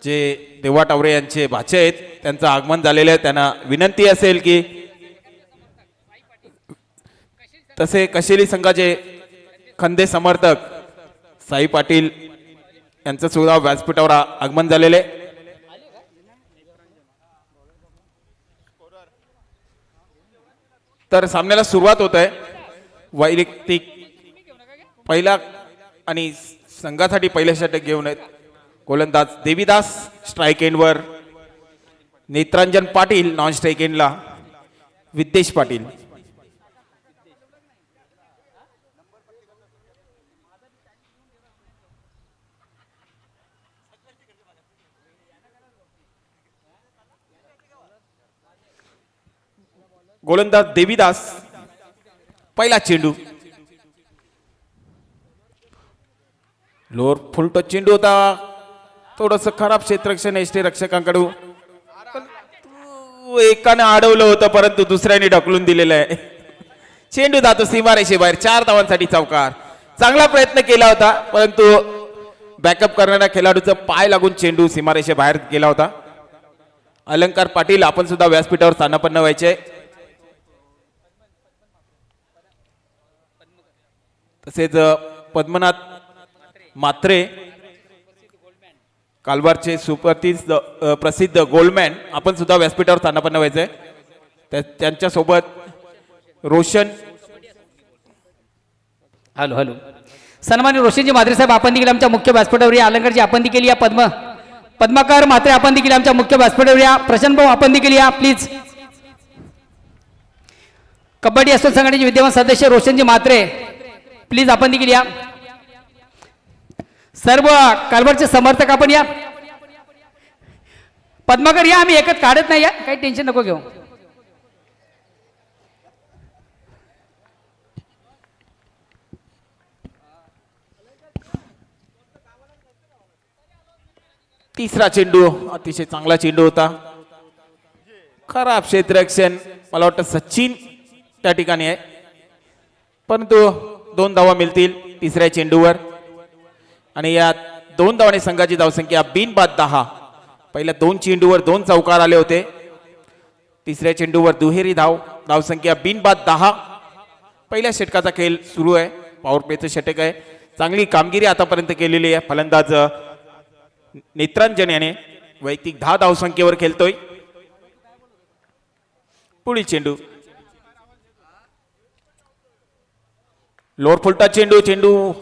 जे देवा टावरे यांचे भाचे आहेत त्यांचं आगमन झालेलं आहे. त्यांना विनंती असेल की तसे कशेली संघाचे खंदे समर्थक साई पाटील यांचं सुद्धा व्यासपीठावर आगमन झालेले. तर सामन्याला सुरुवात होत आहे. वैयक्तिक पहिला आणि संघासाठी पहिल्या षटक घेऊन आहेत गोलंदाज देवीदास स्ट्राईक एंडवर, नेत्रांजन पाटील नॉन स्ट्राईक एंडला विद्येश पाटील. गोलंदाज देवीदास पहिला चेंडू लोअर फुल टच चेंडू होता. थोडस खराब क्षेत्ररक्षण एसटी रक्षकांकडून एकाने अडवलं होतं परंतु दुसऱ्याने ढकलून दिलेलं आहे. चेंडू जातो सीमारेषेबाहेर. 4 धावांसाठी चौकार. चांगला प्रयत्न केला होता परंतु बॅकअप करणाऱ्या खेळाडूचा पाय लागून चेंडू सीमारेषेबाहेर गेला होता. अलंकार पाटील आपण सुद्धा व्यासपीठावर स्थानापन्न व्हायचे. तसेच पद्मनाथ मात्रे कालवारचे प्रसिद्ध गोल्डमॅन आपण सुद्धा व्यासपीठावर स्थानापन्न व्हायचे. त्यांच्या सोबत रोशन हॅलो सन्माननीय रोशनजी मात्रे साहेब आपण देखील आमच्या मुख्य व्यासपीठावर या. अलंकारजी आपण देखील या. पद्माकर मात्रे आपण देखील आमच्या मुख्य व्यासपीठावर या. प्रशांत भाऊ आपण देखील या प्लीज. कबड्डी असोल संघटनेचे विद्यमान सदस्य रोशनजी मात्रे प्लीज आपण देखील या. सर्व कालवरचे समर्थक आपण या. पद्माकर या. आम्ही एकच काढत नाही या. काही टेन्शन नको घेऊ. तिसरा चेंडू अतिशय चांगला चेंडू होता. खराब क्षेत्ररक्षण मला वाटतं सचिन त्या ठिकाणी आहे परंतु 2 धावा मिळतील तिसऱ्या चेंडूवर. आणि या 2 धावांनी संघाची धावसंख्या बिनबाद 10. पहिल्या 2 चेंडूवर 2 चौकार आले होते. तिसऱ्या चेंडूवर दुहेरी धावसंख्या बिनबाद 10. पहिल्या षटकाचा खेळ सुरू आहे. पॉवर प्लेचं षटक आहे. चांगली कामगिरी आतापर्यंत केलेली आहे. फलंदाज नेत्रांजन याने वैयक्तिक 10 धावसंख्येवर खेळतोय. पुढील चेंडू लोअर फुलटा चेंडू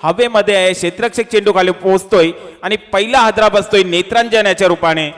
हवेमध्ये आहे. क्षेत्ररक्षक चेंडू खाली पोहोचतोय आणि पहिला हादरा बसतोय नेत्रांजन याच्या रूपाने.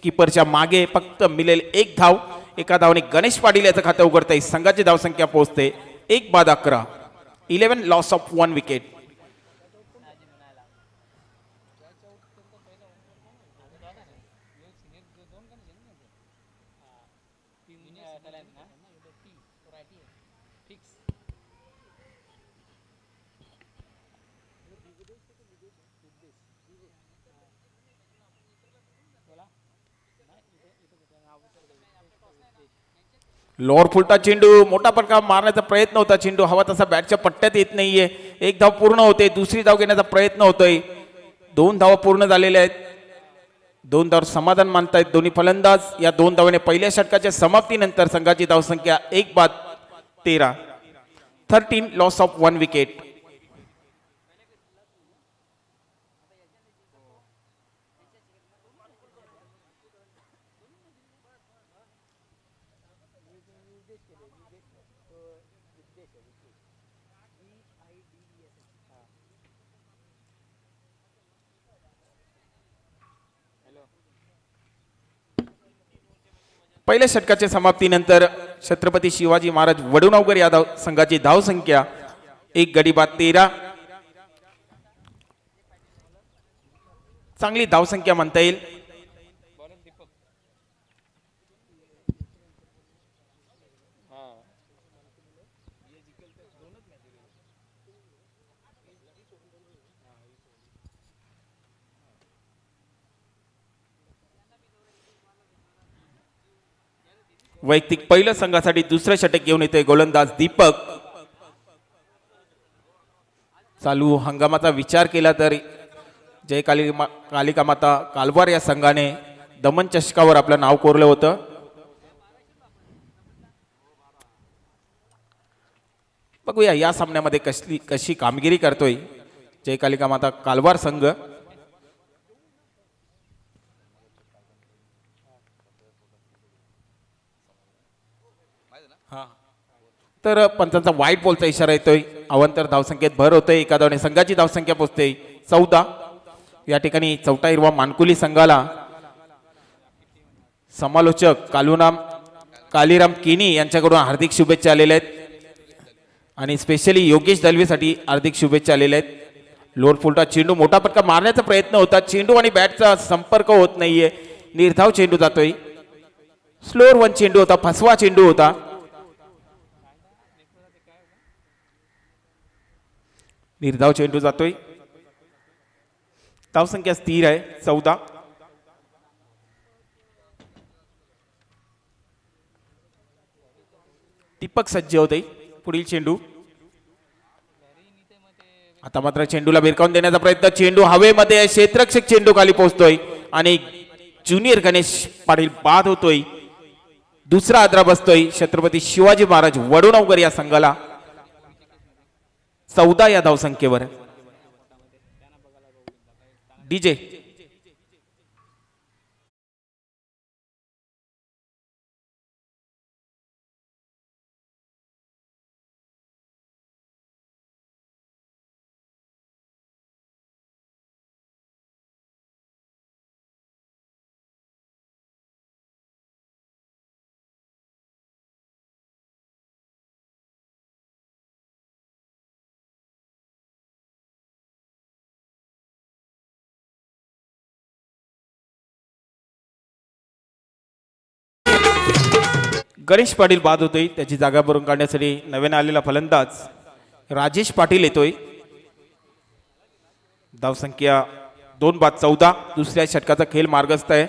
कीपरच्या मागे फक्त मिळेल 1 धाव. एका धावने गणेश पाटील याचं खातं उघडतंय. संघाची धावसंख्या पोहोचते 1 बाद 11. 11 लॉस ऑफ 1 विकेट. लोअर फुलटा चेंडू, मोठा फटका मारण्याचा प्रयत्न होता, चेंडू हवा तसा बॅटच्या पट्ट्यात येत नाहीये. एक धाव पूर्ण होते, दुसरी धाव घेण्याचा प्रयत्न होतोय. 2 धावा पूर्ण झालेल्या आहेत. 2 धाव समाधान मानतायत दोन्ही फलंदाज. या 2 धावाने पहिल्या षटकाच्या समाप्तीनंतर संघाची धावसंख्या 1-13. 13 लॉस ऑफ 1 विकेट. पहिल्या षटकाच्या समाप्तीनंतर छत्रपती शिवाजी महाराज वडुणवकर यादव संघाची धावसंख्या 1 गडी बाद 13. चांगली धावसंख्या म्हणता येईल. वैयक्तिक पहिलं संघासाठी दुसरं षटक घेऊन येतोय गोलंदाज दीपक. चालू हंगामाचा विचार केला तर जय कालिका माता कालवार या संघाने दमन चषकावर आपलं नाव कोरलं होतं. बघूया या सामन्यामध्ये कशी कामगिरी करतोय जय कालिका माता कालवार संघ. तर पंचांचा वाईट बॉलचा इशारा येतोय. अवंतर धावसंख्येत भर होतोय. एका धावाने संघाची धावसंख्या पोहोचते 14. या ठिकाणी चौथा हिरवा मानकुली संघाला समालोचक कालीराम किनी यांच्याकडून हार्दिक शुभेच्छा आलेल्या आहेत आणि स्पेशली योगेश दलवेसाठी हार्दिक शुभेच्छा आलेल्या आहेत. लोअर फुलटा चेंडू, मोठा फटका मारण्याचा प्रयत्न होता, चेंडू आणि बॅटचा संपर्क होत नाहीये. निर्धाव चेंडू जातोय. स्लोअर 1 चेंडू होता, फसवा चेंडू होता. निर्धाव चेंडू जातोय. धावसंख्या स्थिर आहे 14. दीपक सज्ज होते. पुढील चेंडू. आता मात्र चेंडूला भिरकावून देण्याचा प्रयत्न, चेंडू हवेमध्ये, क्षेत्ररक्षक चेंडू खाली पोहोचतोय आणि ज्युनियर गणेश पाटील बाद होतोय. दुसरा आद्रा बसतोय छत्रपती शिवाजी महाराज वडुणवकर या संघाला 14 या धावसंख्येवर. डीजे गणेश पाटील बाद होतोय. त्याची जागा भरून काढण्यासाठी नव्याने आलेला फलंदाज राजेश पाटील येतोय. धावसंख्या 2 बाद 14. दुसऱ्या षटकाचा खेळ मार्गस्थ आहे.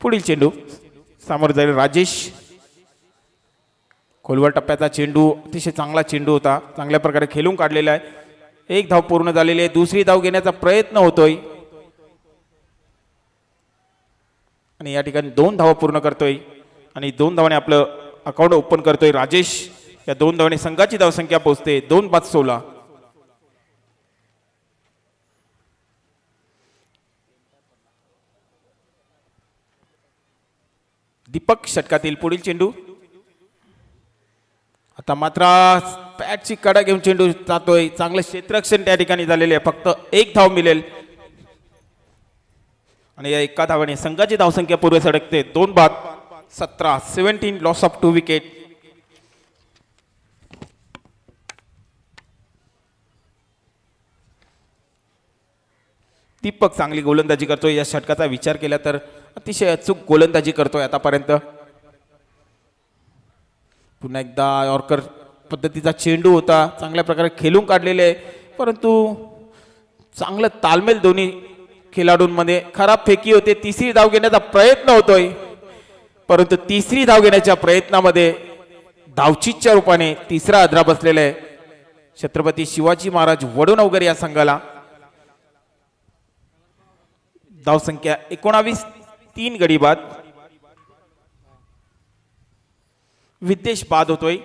पुढील चेंडू समोर जाईल राजेश. खोलवर टप्प्याचा चेंडू, अतिशय चांगला चेंडू होता, चांगल्या प्रकारे खेळून काढलेला आहे. 1 धाव पूर्ण झालेली आहे. दुसरी धाव घेण्याचा प्रयत्न होतोय आणि या ठिकाणी 2 धावा पूर्ण करतोय आणि 2 धावाने आपलं अकाउंट ओपन करतोय राजेश. या 2 धावाने संघाची धावसंख्या पोहोचते 2 बाद 16. दीपक षटकातील पुढील चेंडू. आता मात्र पॅटची कडा घेऊन चेंडू जातोय. चांगलं क्षेत्ररक्षण त्या ठिकाणी झालेले आहे. फक्त 1 धाव मिळेल आणि या एका धावाने संघाची धावसंख्या पूर्व सडकते 2 बाद 17. 17 लॉस ऑफ 2 विकेट. दीपक चांगली गोलंदाजी करतोय. या षटकाचा विचार केला तर अतिशय अचूक गोलंदाजी करतोय आतापर्यंत. पुन्हा एकदा यॉर्कर पद्धतीचा चेंडू होता, चांगल्या प्रकारे खेळून काढलेले आहे, परंतु चांगलं तालमेल दोन्ही खेळाडूंमध्ये. खराब फेकी होते. तिसरी धाव घेण्याचा प्रयत्न होतोय, परंतु तिसरी धाव घेण्याच्या प्रयत्नामध्ये धावचीच्या रूपाने तिसरा आदरा बसलेला आहे छत्रपती शिवाजी महाराज वडोणवगर या संघाला. धावसंख्या 19, 3 गडी बाद. विद्देश बाद होतोय.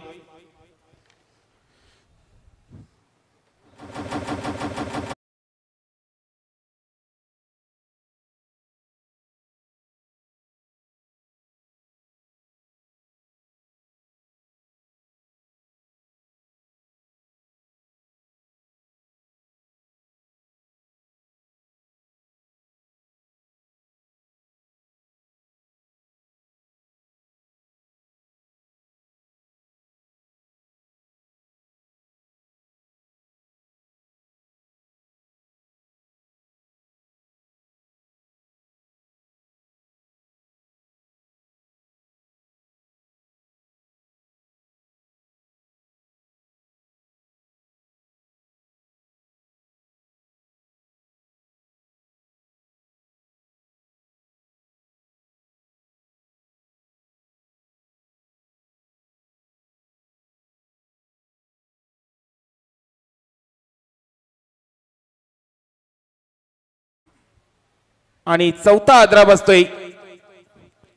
आणि चौथा आदरा बसतोय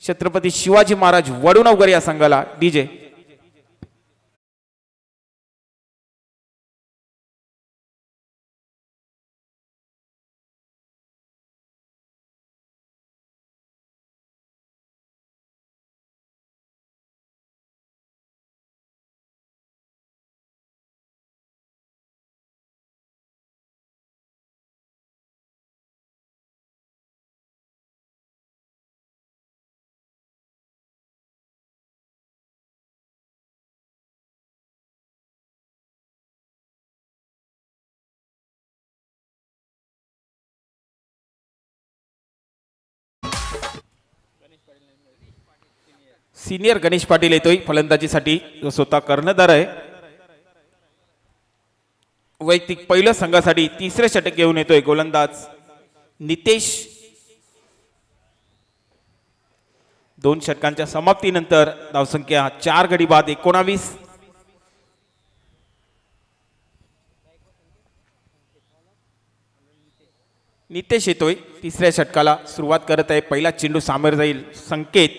छत्रपती शिवाजी महाराज वडोणवगर या संघाला. डीजे सिनियर गणेश पाटील येतोय फलंदाजीसाठी, जो स्वतः कर्णधार आहे. वैयक्तिक पहिल्या संघासाठी तिसरे षटक घेऊन येतोय गोलंदाज नितेश. 2 षटकांच्या समाप्तीनंतर धावसंख्या 4 गडी बाद 19. नितेश येतोय तिसऱ्या षटकाला, सुरुवात करत आहे. पहिला चेंडू सामोर जाईल संकेत.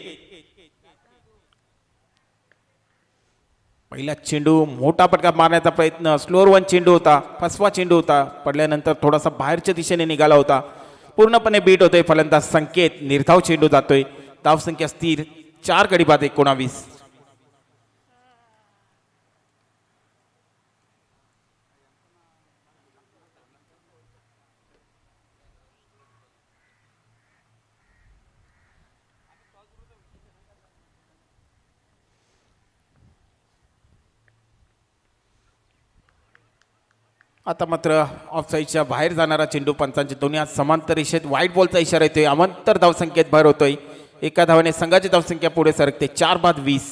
पहिला चेंडू मोठा फटका मारण्याचा प्रयत्न, स्लोअर 1 चेंडू होता, फसवा चेंडू होता, पडल्यानंतर थोडासा बाहेरच्या दिशेने निघाला होता. पूर्णपणे बीट होतोय फलंदाज संकेत. निर्धाव चेंडू जातोय. धावसंख्या स्थिर 4 गडी बाद 19. आता मात्र ऑफसाईडच्या बाहेर जाणारा चेंडू. पंचांचे दोन्ही हात समांतर रेषेत. व्हाईट बॉलचा इशारा येतोय. अमांतर धावसंख्येत भर होतोय. एका धावाने संघाची धावसंख्या पुढे सरकते 4 बाद 20.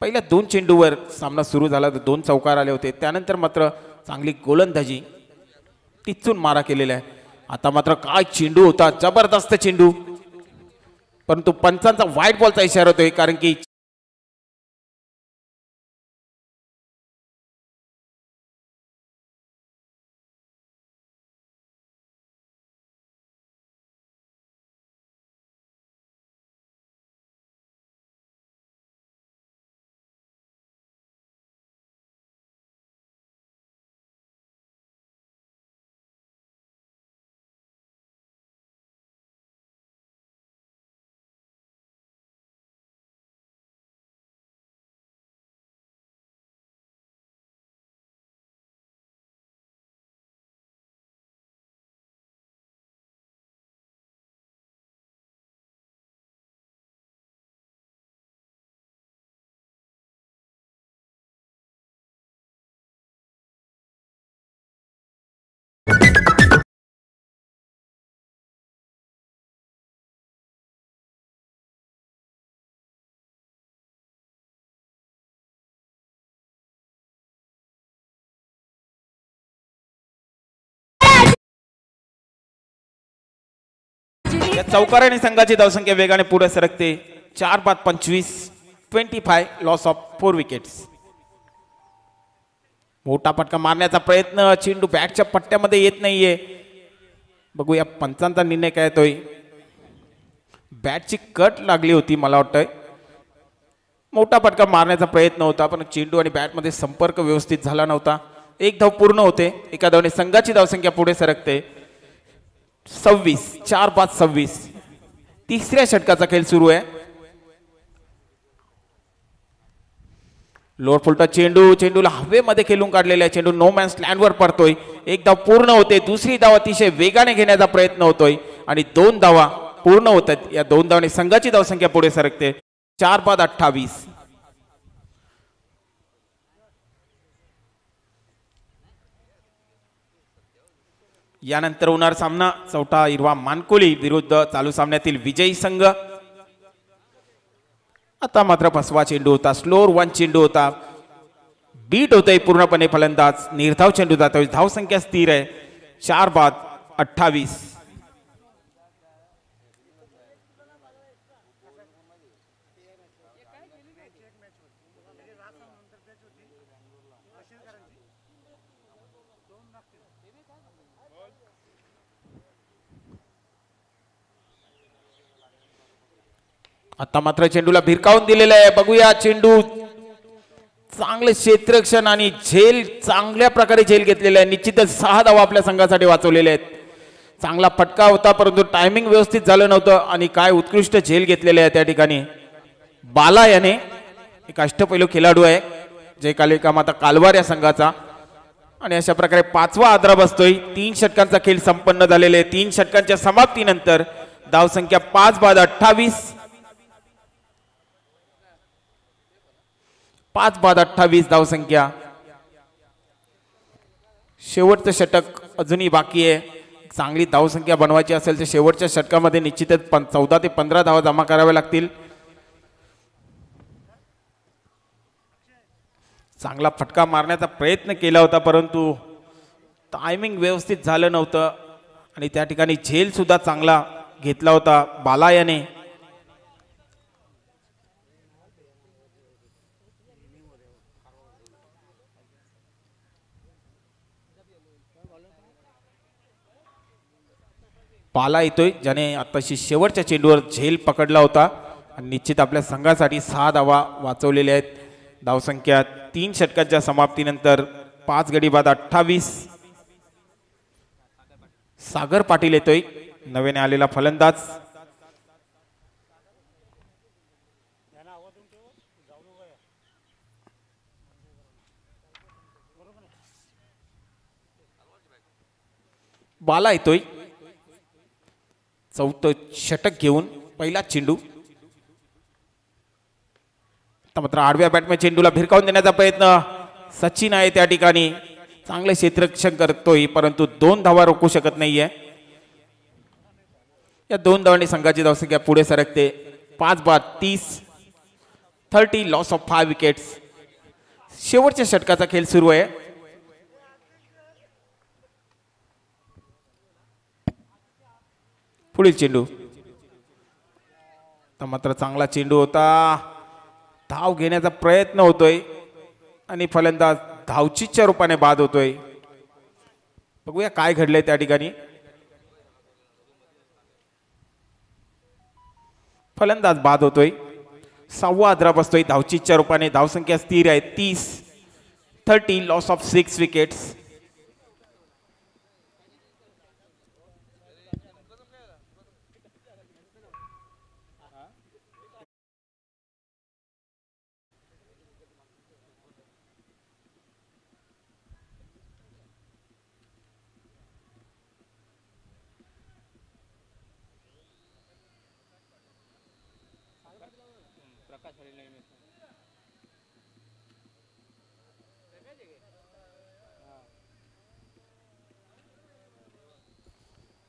पहिल्या 2 चेंडूवर सामना सुरू झाला तर 2 चौकार आले होते. त्यानंतर मात्र चांगली गोलंदाजी, टिचून मारा केलेला आहे. आता मात्र काय चेंडू होता, जबरदस्त चेंडू, परंतु पंचांचा व्हाईट बॉलचा इशारा होतोय, कारण की या चौकाराने संघाची धावसंख्या वेगाने पुढे सरकते 4-5-25 25 लॉस ऑफ 4 विकेट्स. मोठा फटका मारण्याचा प्रयत्न, चेंडू बॅटच्या पट्ट्यामध्ये येत नाहीये. बघूया पंचांचा निर्णय काय येतोय. बॅटची कट लागली होती मला वाटतंय. मोठा फटका मारण्याचा प्रयत्न होता पण चेंडू आणि बॅटमध्ये संपर्क व्यवस्थित झाला नव्हता. एक धाव पूर्ण होते. एका धावने संघाची धावसंख्या पुढे सरकते 26 4-5-26. तिसऱ्या षटकाचा खेळ सुरू आहे. लोड फुलटा चेंडू, चेंडूला हवेमध्ये खेळून काढलेला आहे. चेंडू नो मॅन स्लँडवर पडतोय. एक धाव पूर्ण होते. दुसरी धाव अतिशय वेगाने घेण्याचा प्रयत्न होतोय आणि 2 धावा पूर्ण होतात. या 2 धावांनी संघाची धावसंख्या पुढे सरकते 4-5-28. यानंतर होणार सामना चौटा हिरवा मानकोली विरुद्ध चालू सामन्यातील विजयी संघ. आता मात्र फसवा चेंडू होता. स्लोअर 1 चेंडू होता. बीट होतोय पूर्णपणे फलंदाज. निर्धाव चेंडू जातोय. धावसंख्या स्थिर आहे 4-28. आता मात्र चेंडूला भिरकावून दिलेला आहे. बघूया चेंडू चांगले क्षेत्ररक्षण आणि झेल चांगल्या प्रकारे झेल घेतलेला आहे. निश्चितच 6 धावा आपल्या संघासाठी वाचवलेल्या आहेत. चांगला फटका होता परंतु टायमिंग व्यवस्थित झालं नव्हतं आणि काय उत्कृष्ट झेल घेतलेले आहे त्या ठिकाणी. बाला याने एक अष्टपैलू खेळाडू आहे. जे कालिकाम आता कालवार या संघाचा आणि अशा प्रकारे 5वा आदरा बसतोय. 3 षटकांचा खेळ संपन्न झालेला आहे. 3 षटकांच्या समाप्तीनंतर धावसंख्या 5-28. 5-28 धावसंख्या. शेवटचं षटक अजूनही बाकी आहे. चांगली धावसंख्या बनवायची असेल तर शेवटच्या षटकामध्ये निश्चितच 14 ते 15 धावा जमा कराव्या लागतील. चांगला फटका मारण्याचा प्रयत्न केला होता परंतु टायमिंग व्यवस्थित झालं नव्हतं आणि त्या ठिकाणी झेल सुद्धा चांगला घेतला होता बाला याने. पाला येतोय ज्याने आताशी शेवटच्या चेंडूवर झेल पकडला होता आणि निश्चित आपल्या संघासाठी 6 धावा वाचवलेल्या आहेत. धावसंख्या 3 षटकांच्या समाप्तीनंतर 5 गडी बाद 28. सागर पाटील येतोय नव्याने आलेला फलंदाज. बाला येतोय 4थं षटक घेऊन. पहिला चेंडू मात्र आडव्या बॅटमॅन चेंडूला भिरकावून देण्याचा प्रयत्न. सचिन आहे त्या ठिकाणी. चांगले क्षेत्ररक्षण करतोय परंतु 2 धावा रोखू शकत नाहीये. या 2 धावांनी संघाची धावसंख्या पुढे सरकते 5-30. 30 लॉस ऑफ 5 विकेट्स. शेवटच्या षटकाचा खेळ सुरू आहे. पुढील चेंडू मात्र चांगला चेंडू होता. धाव घेण्याचा प्रयत्न होतोय आणि फलंदाज धावचीच्या रूपाने बाद होतोय. बघूया काय घडलंय त्या ठिकाणी. फलंदाज बाद होतोय. 6वा आदरा बसतोय धावचीच्या रूपाने. धावसंख्या स्थिर आहे 30. 30 लॉस ऑफ 6 विकेट्स.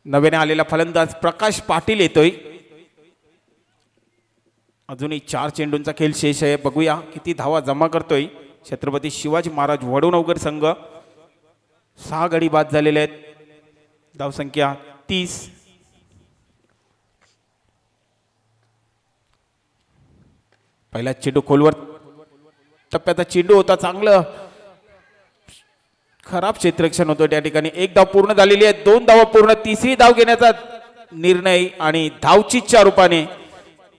नव्याने आलेला फलंदाज प्रकाश पाटील येतोय. अजूनही 4 चेंडूंचा खेळ शेष आहे. बघूया किती धावा जमा करतोय छत्रपती शिवाजी महाराज वडूनगर संघ. 6 गडी बाद झालेले आहेत. धावसंख्या 30. पहिला चेंडू खोलवर टप्प्याचा चेंडू होता, चांगलं खराब क्षेत्ररक्षण होतं त्या ठिकाणी. एक धाव पूर्ण झालेली आहे, 2 धावा पूर्ण, तिसरी धाव घेण्याचा निर्णय आणि धावचीच्या रूपाने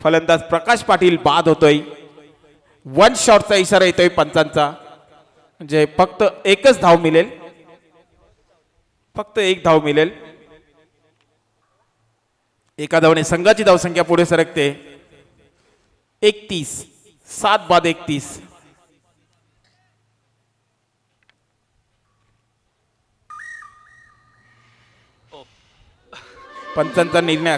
फलंदाज प्रकाश पाटील बाद होतोय. 1 शॉटचा इशारा येतोय पंचांचा, म्हणजे फक्त एकच धाव मिळेल, फक्त एक धाव मिळेल. एका धावने संघाची धावसंख्या पुढे सरकते 31, 7 बाद 31. पंचांचा निर्णय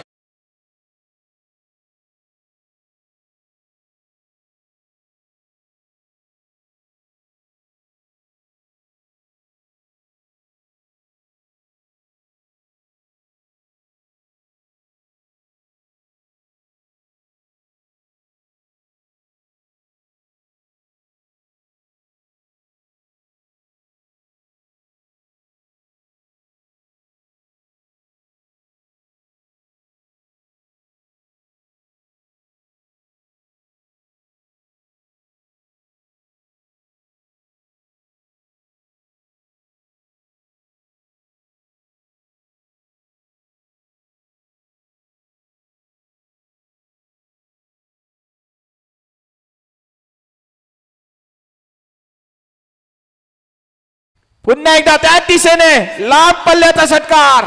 पुन्हा एकदा त्याच दिशेने लांब पल्ल्याचा षटकार,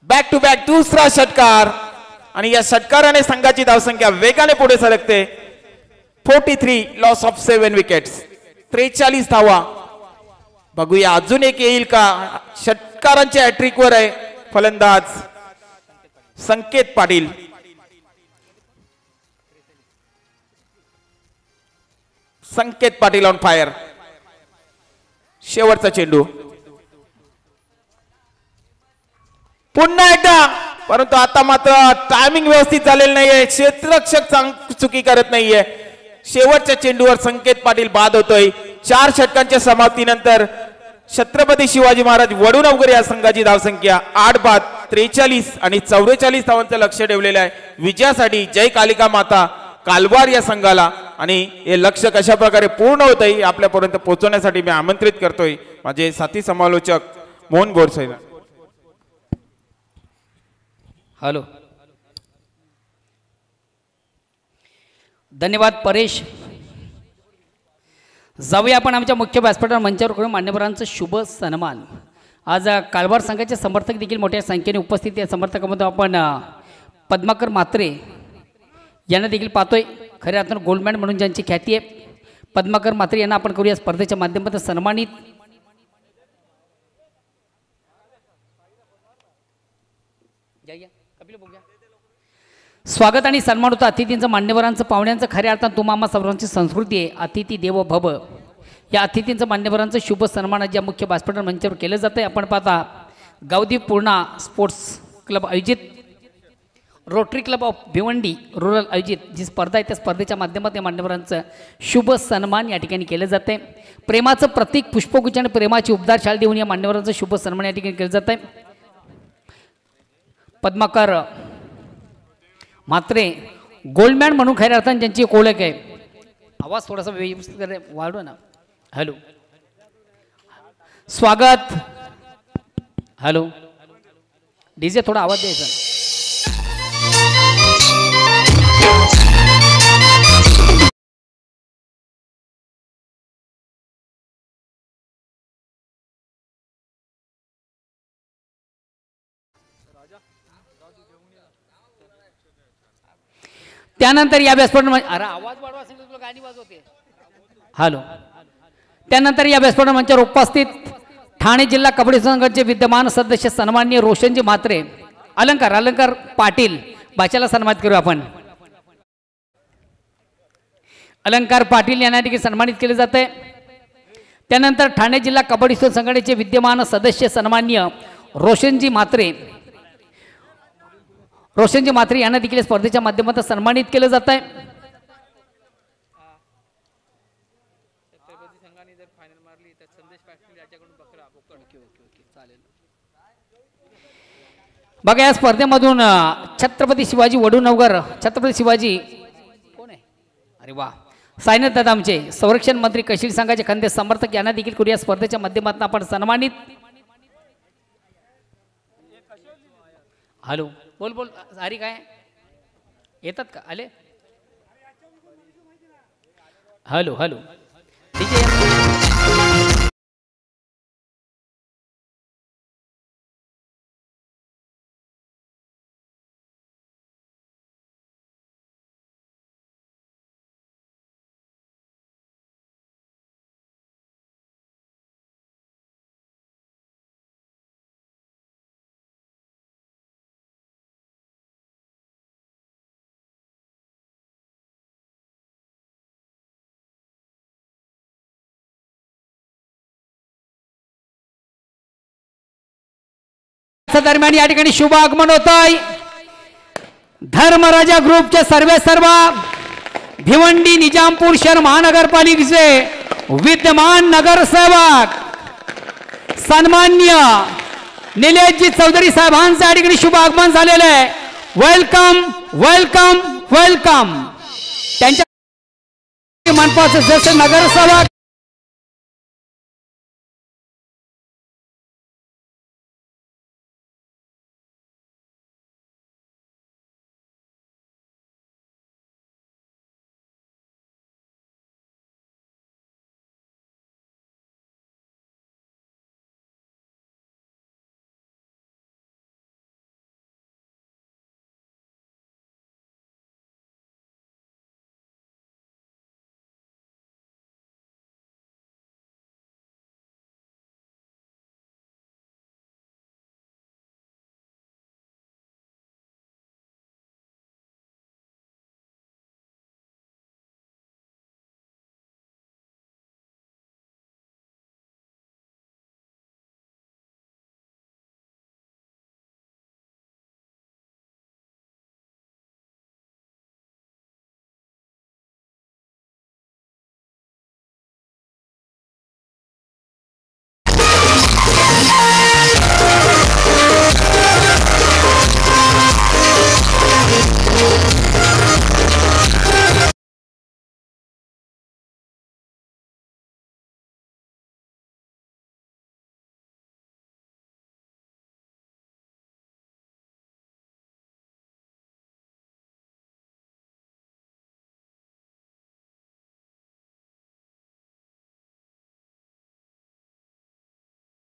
बॅक टू बॅक दुसरा षटकार आणि या षटकाराने संघाची धावसंख्या वेगाने पुढे सरकते 43, लॉस ऑफ 7 विकेट्स, 43 धावा. बघूया अजून एक येईल का. षटकारांच्या हॅट्रिक वर आहे फलंदाज संकेत पाटील. संकेत पाटील ऑन फायर. शेवटचा चेंडू पुन्हा एकदा, परंतु आता मात्र टायमिंग व्यवस्थित झालेलं नाहीये, क्षेत्ररक्षक चुकी करत नाहीये. शेवटच्या चेंडूवर संकेत पाटील बाद होतोय. 4 षटकांच्या समाप्तीनंतर छत्रपती शिवाजी महाराज वडूनवगर या संघाची धावसंख्या 8 बाद 43 आणि 44 धावांचं लक्ष ठेवलेलं आहे विजयासाठी. जय कालिका माता कालवार या संघाला, आणि हे लक्ष कशा प्रकारे पूर्ण होत आहे आपल्यापर्यंत पोहोचवण्यासाठी मी आमंत्रित करतोय माझे साथी समालोचक मोहन गोडसेला. हॅलो, धन्यवाद परेश. जाऊया आपण आमच्या मुख्य व्यासपीठावर मंचावर करून मान्यवरांचं शुभ सन्मान. आज कालवार संघाचे समर्थक देखील मोठ्या संख्येने उपस्थित आहे. समर्थकामध्ये आपण पद्माकर म्हात्रे यांना देखील पाहतोय. खऱ्या अर्थानं गोल्डमॅन म्हणून ज्यांची ख्याती आहे पद्माकर म्हात्रे यांना आपण करूया स्पर्धेच्या माध्यमातून सन्मानित. स्वागत आणि सन्मान होतं अतिथींचं, मान्यवरांचं, पाहुण्यांचं. खऱ्या अर्थानं तुम्हा सर्वांची संस्कृती आहे अतिथी देवो भव. या अतिथींचं मान्यवरांचं शुभ सन्मान ज्या मुख्य व्यासपीठावर मंचावर केलं जातं. आपण पाहता गावदीप पूर्णा स्पोर्ट्स क्लब आयोजित, rotary club of Bhiwandi rural आयोजित जी स्पर्धा आहे त्या स्पर्धेच्या माध्यमातून मान्यवरांचं शुभ सन्मान या ठिकाणी केलं जातं आहे. प्रेमाचं प्रतीक पुष्पगुच्छ आणि प्रेमाची उबदार शाल देऊन या मान्यवरांचं शुभ सन्मान या ठिकाणी केलं जातं आहे. पद्माकर म्हात्रे गोल्डमॅन म्हणून खऱ्या अर्थाने ज्यांची एक ओळख आहे. आवाज थोडासा व्यवस्थित वाढव ना. हॅलो, स्वागत. हॅलो, डीजे थोडा आवाज द्यायचा. त्यानंतर या व्यासपीठावर अरे आवाज वाढवा असेल तुला गाणी वाजवते. हॅलो, त्यानंतर या व्यासपीठावर मंचावर उपस्थित ठाणे जिल्हा कबड्डी संघाचे विद्यमान सदस्य सन्माननीय रोशनजी म्हात्रे अलंकार पाटील बाच्याला सन्मानित करू आपण. अलंकार पाटील यांना देखील सन्मानित केले जाते. त्यानंतर ठाणे जिल्हा कबड्डी संघटनेचे विद्यमान सदस्य सन्माननीय रोशनजी म्हात्रे यांना देखील स्पर्धेच्या माध्यमातून सन्मानित केलं जात आहे. बघा या स्पर्धेमधून छत्रपती शिवाजी वडूनवगर, छत्रपती शिवाजी कोण आहे अरे वा. सायनाथ दादा आमचे संरक्षण मंत्री कशील संघाचे खंदे समर्थक यांना देखील करूया स्पर्धेच्या माध्यमातून आपण सन्मानित. हॅलो बोल बोल सारी काय येतात का आले. हॅलो हॅलो ठीक आहे. दरम्यान या ठिकाणी शुभ आगमन होत आहे. धर्मराजा ग्रुपचे सर्व भिवंडी निजामपूर शहर महानगरपालिकेचे विद्यमान नगरसेवक सन्मान्य निलेशजी चौधरी साहेबांचे या ठिकाणी शुभ आगमन झालेले आहे. Welcome welcome welcome. त्यांच्या मनपाचे जसे नगरसेवक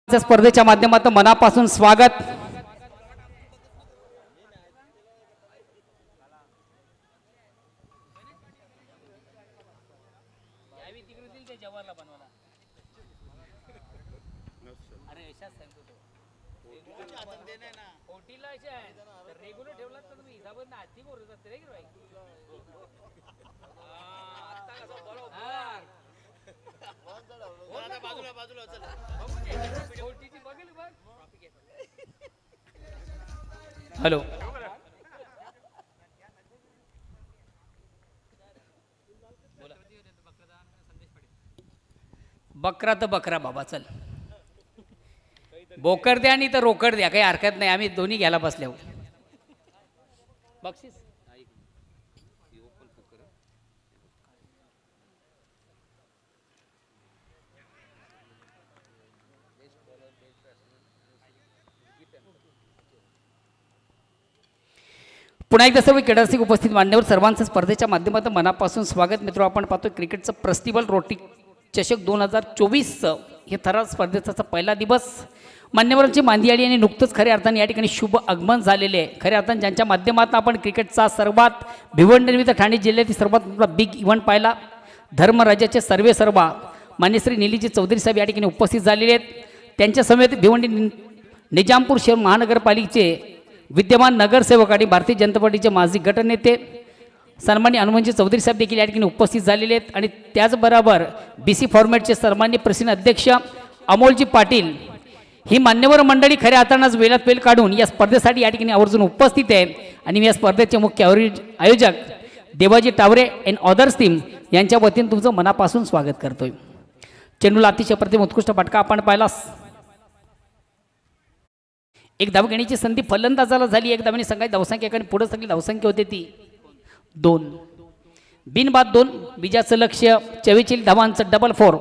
स्पर्धेच्या माध्यमातून मनापासून स्वागत. हॅलो बकरा तर बकरा बाबा चल बोकड द्या आणि तर रोकड द्या काही हरकत नाही आम्ही दोन्ही घ्यायला बसले हो. बक्षीस पुन्हा एकदा सर्व क्रीडारसिक उपस्थित मान्यवर सर्वांचं स्पर्धेच्या माध्यमातून मनापासून स्वागत. मित्र आपण पाहतो क्रिकेटचं फेस्टिवल रोटी चषक 2024 हे थरार स्पर्धेचा पहिला दिवस मान्यवरांची मांदियाळी आणि नुकतंच खऱ्या अर्थाने या ठिकाणी शुभ आगमन झालेले आहे. खऱ्या अर्थाने ज्यांच्या माध्यमातून आपण क्रिकेटचा सर्वात भिवंडी ठाणे जिल्ह्यातील सर्वात मोठा बिग इव्हेंट पाहिला. धर्मराजाचे सर्व मान्य श्री निलेशजी चौधरी साहेब या ठिकाणी उपस्थित झालेले आहेत. त्यांच्या समेत भिवंडी निजामपूर शहर महानगरपालिकेचे विद्यमान नगरसेवक आणि भारतीय जनता पार्टीचे माजी गटनेते सन्मान्य हनुमानजी चौधरी साहेब देखील या ठिकाणी उपस्थित झालेले आहेत. आणि त्याचबरोबर BC फॉर्मॅटचे सन्मान्य प्रसिद्ध अध्यक्ष अमोलजी पाटील ही मान्यवर मंडळी खऱ्या अर्थानंच वेळात वेळ काढून या स्पर्धेसाठी या ठिकाणी आवर्जून उपस्थित आहे. आणि या स्पर्धेचे मुख्य आयोजक Devaji Taware and others team यांच्या वतीने तुमचं मनापासून स्वागत करतोय. चेंडूला अतिशय प्रतिम उत्कृष्ट फटका आपण पाहिला. एक धाव घेण्याची संधी फलंदाजाला झाली. एक धावने संघाची धावसंख्या आणि पुढे सगळी धावसंख्या होती ती 2. बिनबाद 2, विजयाचं लक्ष 44 धावांचं डबल 4.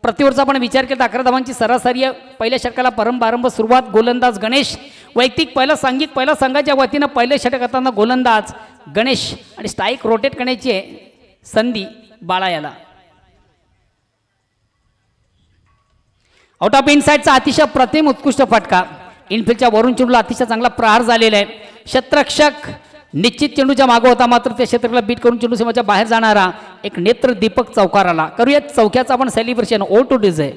प्रतिवर्ष आपण विचार केला 11 धावांची सरासरी आहे. पहिल्या षटकाला प्रारंभ सुरुवात गोलंदाज गणेश, वैयक्तिक पहिला संघाच्या वतीनं पहिले षटक करताना गोलंदाज गणेश आणि स्ट्राईक रोटेट करण्याची संधी बाळा याला. आउट ऑफ इनसाइडचा अतिशय प्रतिम उत्कृष्ट फटका. इनफिल्डच्या वरून चेंडूला अतिशय चांगला प्रहार झालेला आहे. क्षेत्ररक्षक निश्चित चेंडूच्या मागे होता, मात्र त्या क्षेत्राला बीट करून चेंडू सीमाच्या बाहेर जाणारा एक नेत्र दीपक चौकार आला. करूयात चौक्याचं आपण सेलिब्रेशन. ओ टू डीजे.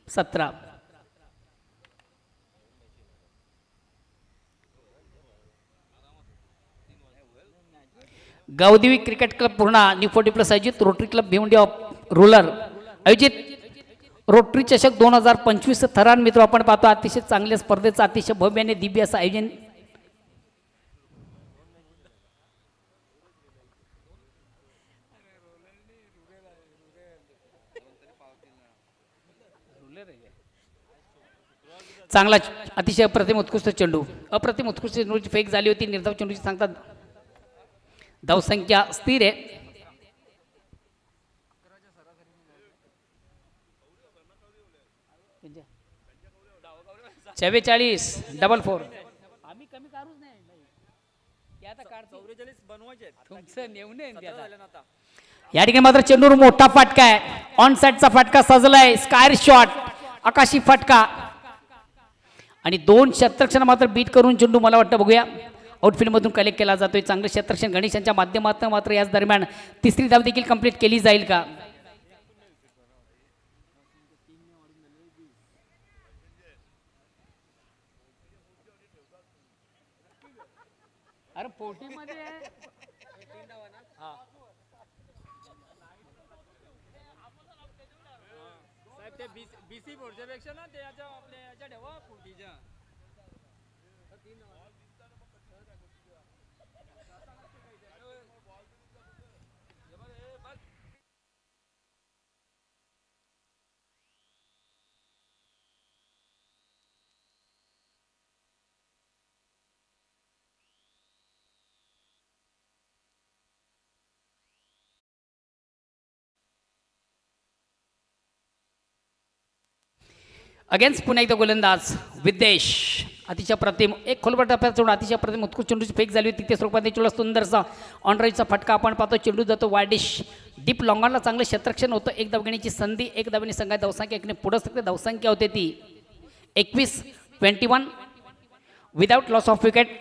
सतरा. Gavdevi cricket club Purna, new 40+ आयोजित rotary club Bhiwandi of rural आयोजित रोटरी चषक 2025 थरान मित्र आपण पाहतो. अतिशय चांगल्या स्पर्धेचं अतिशय भव्य आणि दिव्य असं आयोजन. चांगला अतिशय अप्रतिम उत्कृष्ट चेंडू, अप्रतिम उत्कृष्ट चेंडूची फेक झाली होती. निर्धाव चेंडूची सांगतात धावसंख्या स्थिर आहे. चव्वेचाळीस डबल 4. आम्ही कमी काढूच नाही. या ठिकाणी मात्र चेंडूवर मोठा फटका आहे. ऑन साइडचा फटका सजलाय. स्कायर शॉट, आकाशी फटका आणि 2 क्षेत्ररक्षण मात्र बीट करून चेंडू मला वाटतं बघूया. आउटफील्डमधून कलेक्ट केला जातोय. चांगलं क्षेत्ररक्षण गणेशांच्या माध्यमातून मात्र याच दरम्यान तिसरी धाव देखील कंप्लीट केली जाईल का? अरे पोटीमध्ये ते बीसी बोर्डच्या पेक्षा ना ते आपल्या याच्या ठेवा पोटीच्या. अगेन्स्ट पुन्हा एकदा गोलंदाज विद्वेश अतिशय प्रतिम एक खोलवर टप्प्यात सोडून अतिशय प्रतिम उत्कृष्ट चेंडूची फेक झाली होती. तिथे स्वरूपात चेंडूला सुंदरसा ऑनराईजचा फटका आपण पाहतो. चेंडू जातो वाडिश डीप लॉंगॉनला चांगलं क्षेत्ररक्षण होतं. एक धावगेणीची संधी एक धावेने संघात धावसंख्या एकने पुढे सगळे धावसंख्या होते ती 21-21 without loss of wicket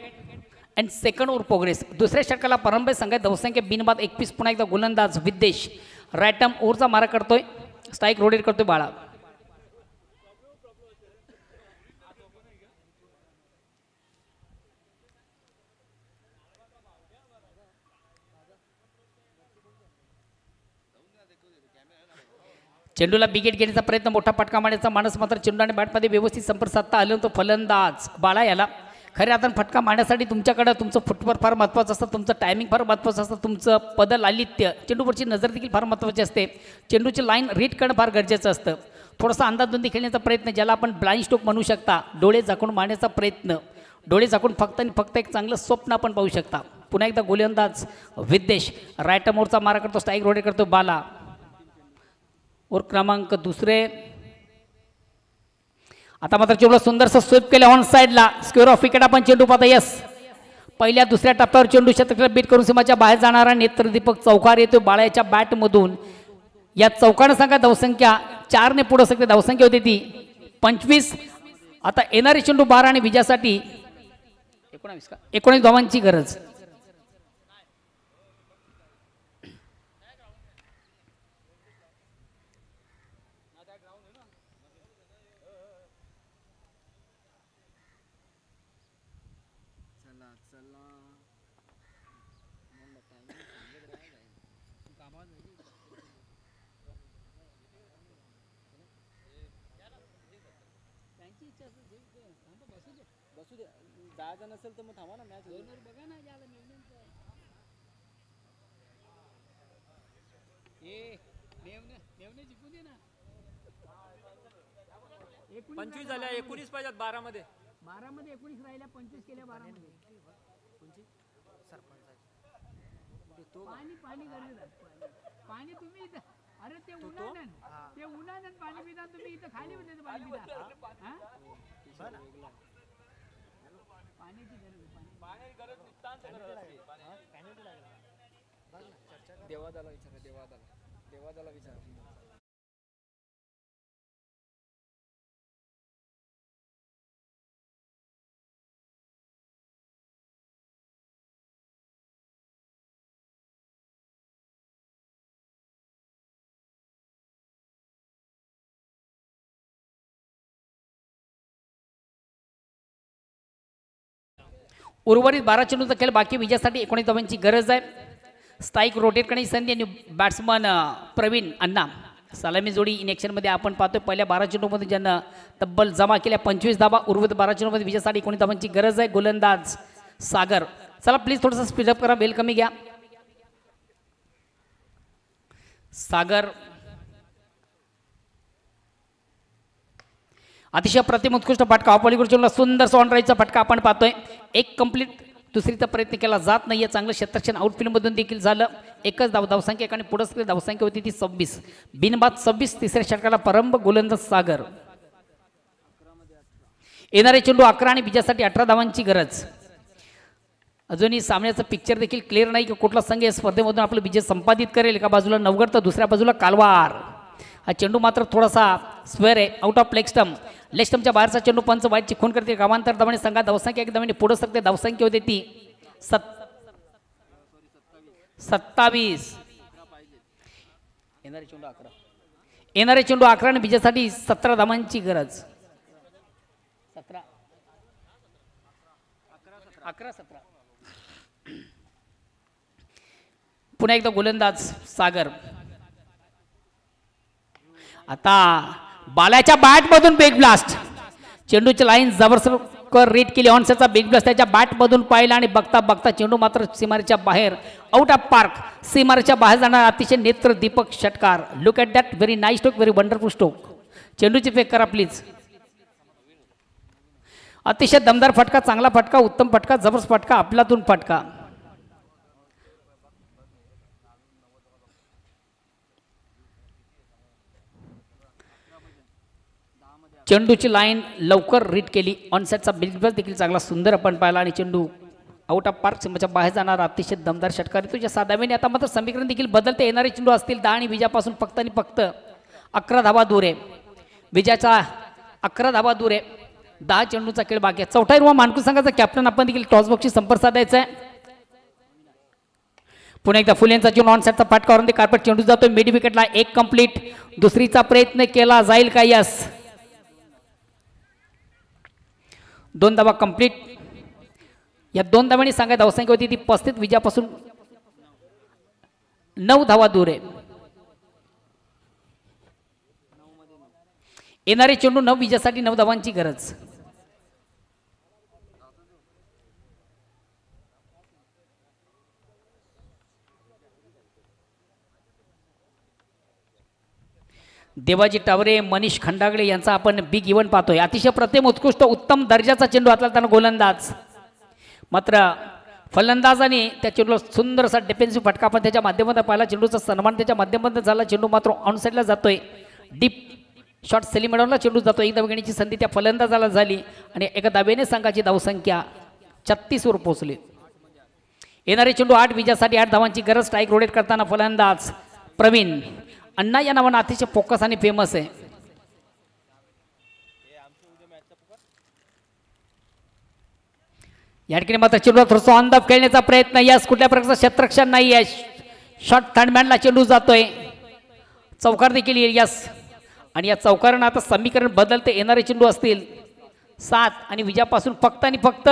and second over progress. दुसऱ्या षटकाला प्रारंभ संघात धावसंख्या बिनबाद 21. पुन्हा एकदा गोलंदाज विद्वेश रायटम ओव्हरचा मारा करतोय. स्ट्राईक रोटेट करतोय बाळा. चेंडूला बिगेट घेण्याचा प्रयत्न मोठा फटका मारण्याचा माणूस मात्र चेंडू आणि बॅटमध्ये व्यवस्थित संपर्क साधता आलं तो फलंदाज बाळा याला खरे आता फटका मारण्यासाठी तुमच्याकडे तुमचं फुटवर्क फार महत्त्वाचं असतं. तुमचं टायमिंग फार महत्त्वाचं असतं. तुमचं पदलालित्य चेंडूवरची नजर देखील फार महत्त्वाची असते. चेंडूची लाईन रीड करणं फार गरजेचं असतं. थोडासा अंदाजबंदी खेळण्याचा प्रयत्न ज्याला आपण ब्लाइंड स्ट्रोक म्हणू शकता. डोळे झाकून मारण्याचा प्रयत्न डोळे झाकून फक्त आणि फक्त एक चांगलं स्वप्न आपण पाहू शकता. पुन्हा एकदा गोलंदाज विद्वेश राईट मोरचा मारा करतो. स्ट्राईक रोटेट करतो बाला. और क्रमांक दुसरे आता मात्र चेंडूला सुंदरसं स्वीप केलं ऑन साईडला. स्क्वेअर ऑफ विकेट आपण चेंडू पाहता. यस पहिल्या दुसऱ्या टप्प्यावर चेंडू क्षेत्राला बीट करून सीमाच्या बाहेर जाणारा नेत्रदीपक चौकार येतो बाळाच्या बॅटमधून. या चौकानं सांगा धावसंख्या 4ने पुढे सगळे धावसंख्या होती ती 25. आता येणारे चेंडू 12 आणि विजयासाठी 19 धावांची गरज. जायचं नसेल तर मग थांबा ना मॅच बघा ना जिंकून दे ना. 25 झाल्या 19 पाहिजेत 12 मध्ये 19 राहिल्या 25 केल्या 12 मध्ये पाणी पाणी तुम्ही इथं अरे ते उन्हाळ्यात पाणी पिता तुम्ही इथं खाली होते पाणी पिता. देवादाला विचारा देवादाला विचारा. उर्वरित 12 चेंडूचा खेळ बाकी विजयासाठी 19 धावांची गरज आहे. स्ट्राईक रोटेट करण्याची संधी आणि बॅट्समन प्रवीण अण्णा सलामी जोडी इन ॲक्शनमध्ये आपण पाहतोय. पहिल्या 12 चेंडूमध्ये ज्यांना तब्बल जमा केल्या 25 धावा. उर्वरित 12 चेंडूमध्ये विजयासाठी 19 धावांची गरज आहे. गोलंदाज सागर चला प्लीज थोडंसं स्पीडअप करा. बेल कमी घ्या. सागर अतिशय प्रतिम उत्कृष्ट फटका पलीकडे चेंडूला सुंदर ऑन राईडचा फटका आपण पाहतोय. एक कंप्लीट दुसरीचा प्रयत्न केला जात नाहीये. चांगलं क्षेत्ररक्षण आउटफील्डमधून देखील झालं. एकच धावसंख्या एकाने पुढे धावसंख्या होती ती 26 बिनबाद 26. तिसऱ्या षटकाला प्रारंभ गोलंदाज सागर. येणारे चेंडू 11 आणि विजयासाठी 18 धावांची गरज. अजूनही सामन्याचं पिक्चर देखील क्लिअर नाही की कुठला संघ या स्पर्धेमधून आपलं विजय संपादित करेल. एका बाजूला नवगड तर दुसऱ्या बाजूला कालवार. हा चेंडू मात्र थोडासा स्क्वेअर आहे out of leg stump. Leg स्टंपच्या बाहेरचा चेंडू पंच वाईट चिखून करते. गावांतर धावाने संघात धावसंख्या एक धावाने पुढे सगळे धावसंख्या होते ती 27. येणारे चेंडू 11 आणि विजयासाठी 17 धावांची गरज. 17 11 17. पुन्हा एकदा गोलंदाज सागर. आता बालाच्या बॅट मधून बिग ब्लास्ट. चेंडूची लाईन जबरदस्त रेट केली. ऑनसेटचा बिग ब्लास्ट त्याच्या बॅट मधून पाहिला आणि बघता बघता चेंडू मात्र सीमारेच्या बाहेर आउट ऑफ पार्क. सीमारेच्या बाहेर जाणार अतिशय नेत्र दीपक षटकार. Look at that very nice stroke, very wonderful stroke. चेंडूची फेक करा प्लीज. अतिशय दमदार फटका, चांगला फटका, उत्तम फटका, जबरदस्त फटका, आपलातून फटका. चेंडूची लाईन लवकर रीड केली. ऑनसेटचा बिलबस देखील चांगला सुंदर आपण पाहिला आणि चेंडू आउट ऑफ पार्क सीमेच्या बाहेर जाणार अतिशय दमदार षटकार. तुझ्या साधाव्याने आता मात्र समीकरण देखील बदलते. येणारे चेंडू असतील 10 आणि विजयापासून फक्त आणि फक्त 11 धावा दूर आहे. विजयाचा 11 धावा दूर आहे. 10 चेंडूचा खेळ बाकी आहे. चौथा हिरवा मानकूर संघाचा कॅप्टन आपण देखील टॉस बॉक्सशी संपर्क साधायचा आहे. पुन्हा एकदा फुलेंचा चेंडू ऑनसेटचा फटकावरून ते कार्पेट चेंडू जातोय मिड विकेटला. एक कंप्लीट. दुसरीचा प्रयत्न केला जाईल का? यस. 2 धावा कंप्लीट. या 2 धावांनी सांगा धावसंख्या होती ती 35. विजयापासून 9 धावा दूर आहे. येणारे चेंडू 9 विजयासाठी 9 धावांची गरज. देवाजी टावरे, मनीष खंडागळे यांचा आपण बिग इव्हेंट पाहतोय. अतिशय प्रतिम उत्कृष्ट उत्तम दर्जाचा चेंडू हाताळताना गोलंदाज. मात्र फलंदाजाने त्या चेंडूला सुंदरसा डिफेन्सिव्ह फटका आपण त्याच्या माध्यमातून पाहिला. चेंडूचा सन्मान त्याच्या माध्यमातून झाला. चेंडू मात्र ऑनसाईडला जातोय. डीप शॉट सेलिमेडॉनला चेंडू जातो. एक धाव घेण्याची संधी त्या फलंदाजाला झाली आणि एका धावेने संघाची धावसंख्या 36 वर पोहोचली. येणारे चेंडू 8 विजयासाठी 8 धावांची गरज. स्ट्राईक रोटेट करताना फलंदाज प्रवीण अण्णा या नावानं अतिशय फोकस आणि फेमस आहे. या ठिकाणी मात्र चेंडू थोडंसं ऑन द खेळण्याचा प्रयत्न. यस. कुठल्या प्रकारचं क्षेत्ररक्षण नाही आहे. शॉट थर्डमॅनला चेंडू जातोय. चौकार देखील येईल. यस. आणि या चौकारानं आता समीकरण बदलते. येणारे चेंडू असतील 7 आणि विजयापासून फक्त आणि फक्त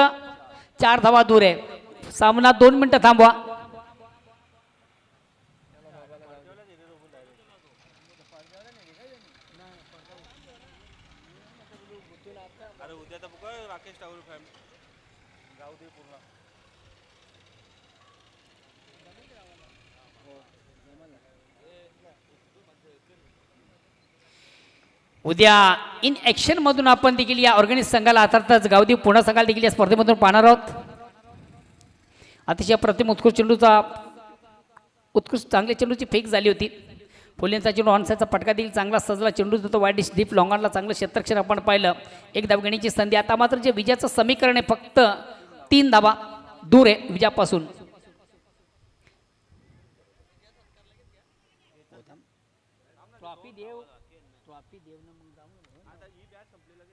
4 धावा दूर आहे. सामना 2 मिनिटं थांबवा. उद्या इन ॲक्शन मधून आपण देखील या ऑर्गॅनिक संघाला अर्थातच गावदेव पुणे संघाला देखील या स्पर्धेमधून पाहणार आहोत. अतिशय प्रतिम उत्कृष्ट चेंडूचा उत्कृष्ट चांगल्या चेंडूची फेक झाली होती. फुलेंचा चेंडू ऑनसाईडचा फटका देखील चांगला सजला. चेंडू जो वाईड डीप लॉंगॉनला चांगलं क्षेत्ररक्षण आपण पाहिलं. एक धाव घेण्याची संधी. आता मात्र जे विजयाचं समीकरण आहे फक्त 3 धावा दूर आहे विजयापासून. ट्रॉफी देव ट्रॉफी देव ना मग जाऊ.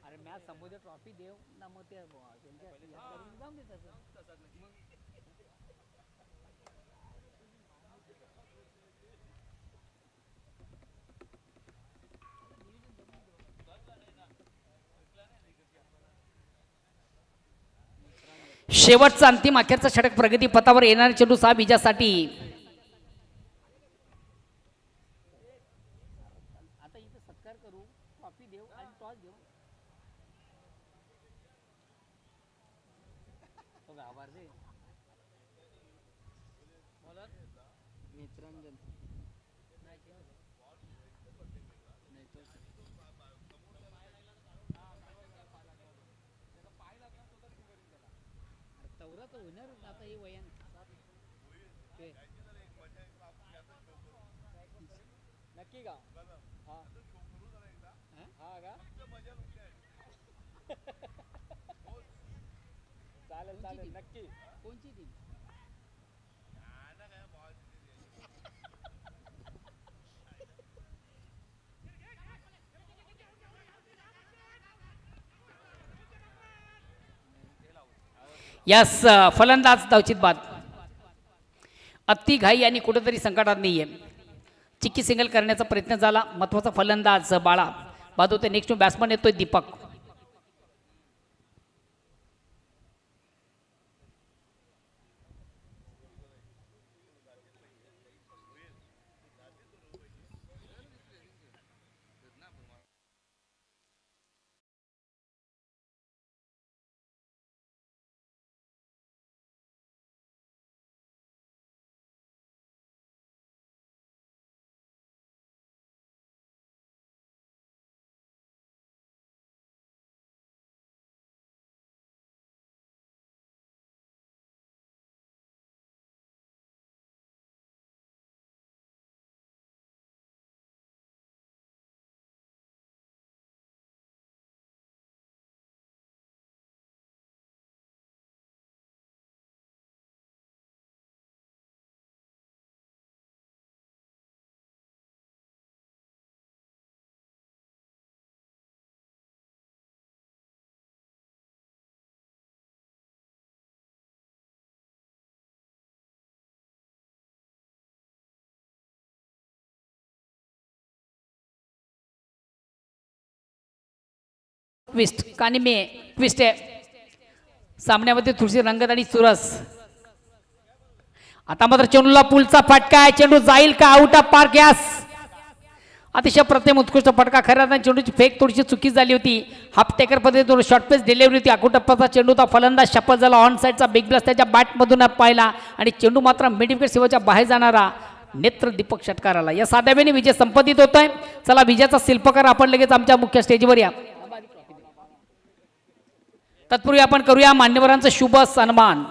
अरे मॅच संपवते ट्रॉफी देव ना मग ते जाऊन दे तसं. शेवटचा अंतिम अखेरचा षटक प्रगती पथावर. येणारे चेंडू 6 विजयासाठी. आता इथे सत्कार करू. ट्रॉफी देऊ आणि टॉस देऊ. तो गावार दे मित्रांजन तवरा तर होणार आता हे वयान. नक्की का? हा हा का? चालेल चालेल नक्की. कोणची टीम? यास फलंदाज धावचित बाद. अति घाई आणि कुठेतरी संकटात नाही आहे. चिक्की सिंगल करण्याचा प्रयत्न झाला. महत्त्वाचा फलंदाज बाळा बाद होते. नेक्स्ट बॅट्समन येतोय दीपक. ट्विस्ट कानिमे ट्विस्ट आहे सामन्यामध्ये थोडीशी रंगत आणि चुरस. आता मात्र चेंडूला पुलचा फटका आहे. चेंडू जाईल का आउट ऑफ पार्क. यास अतिशय प्रथम उत्कृष्ट फटका. खऱ्या चेंडूची फेक थोडीशी चुकी झाली होती. हाफ टेकर पद्धतीने शॉर्ट पेस डिलिव्हरी होती. आकुटप्पाचा चेंडू होता. फलंदाज शपथ झाला. ऑन साईडचा बिग ब्लास्ट त्याच्या बॅटमधून पाहिला आणि चेंडू मात्र मिड विकेट सीमेच्या बाहेर जाणारा नेत्र दीपक षटकाराला. या साध्यावेळी विजय संपादित होत आहे. चला विजयाचा शिल्पकार आपण लगेच आमच्या मुख्य स्टेजवर या. तत्पूर्वी आपण करूया मान्यवरांचा शुभ सन्मान.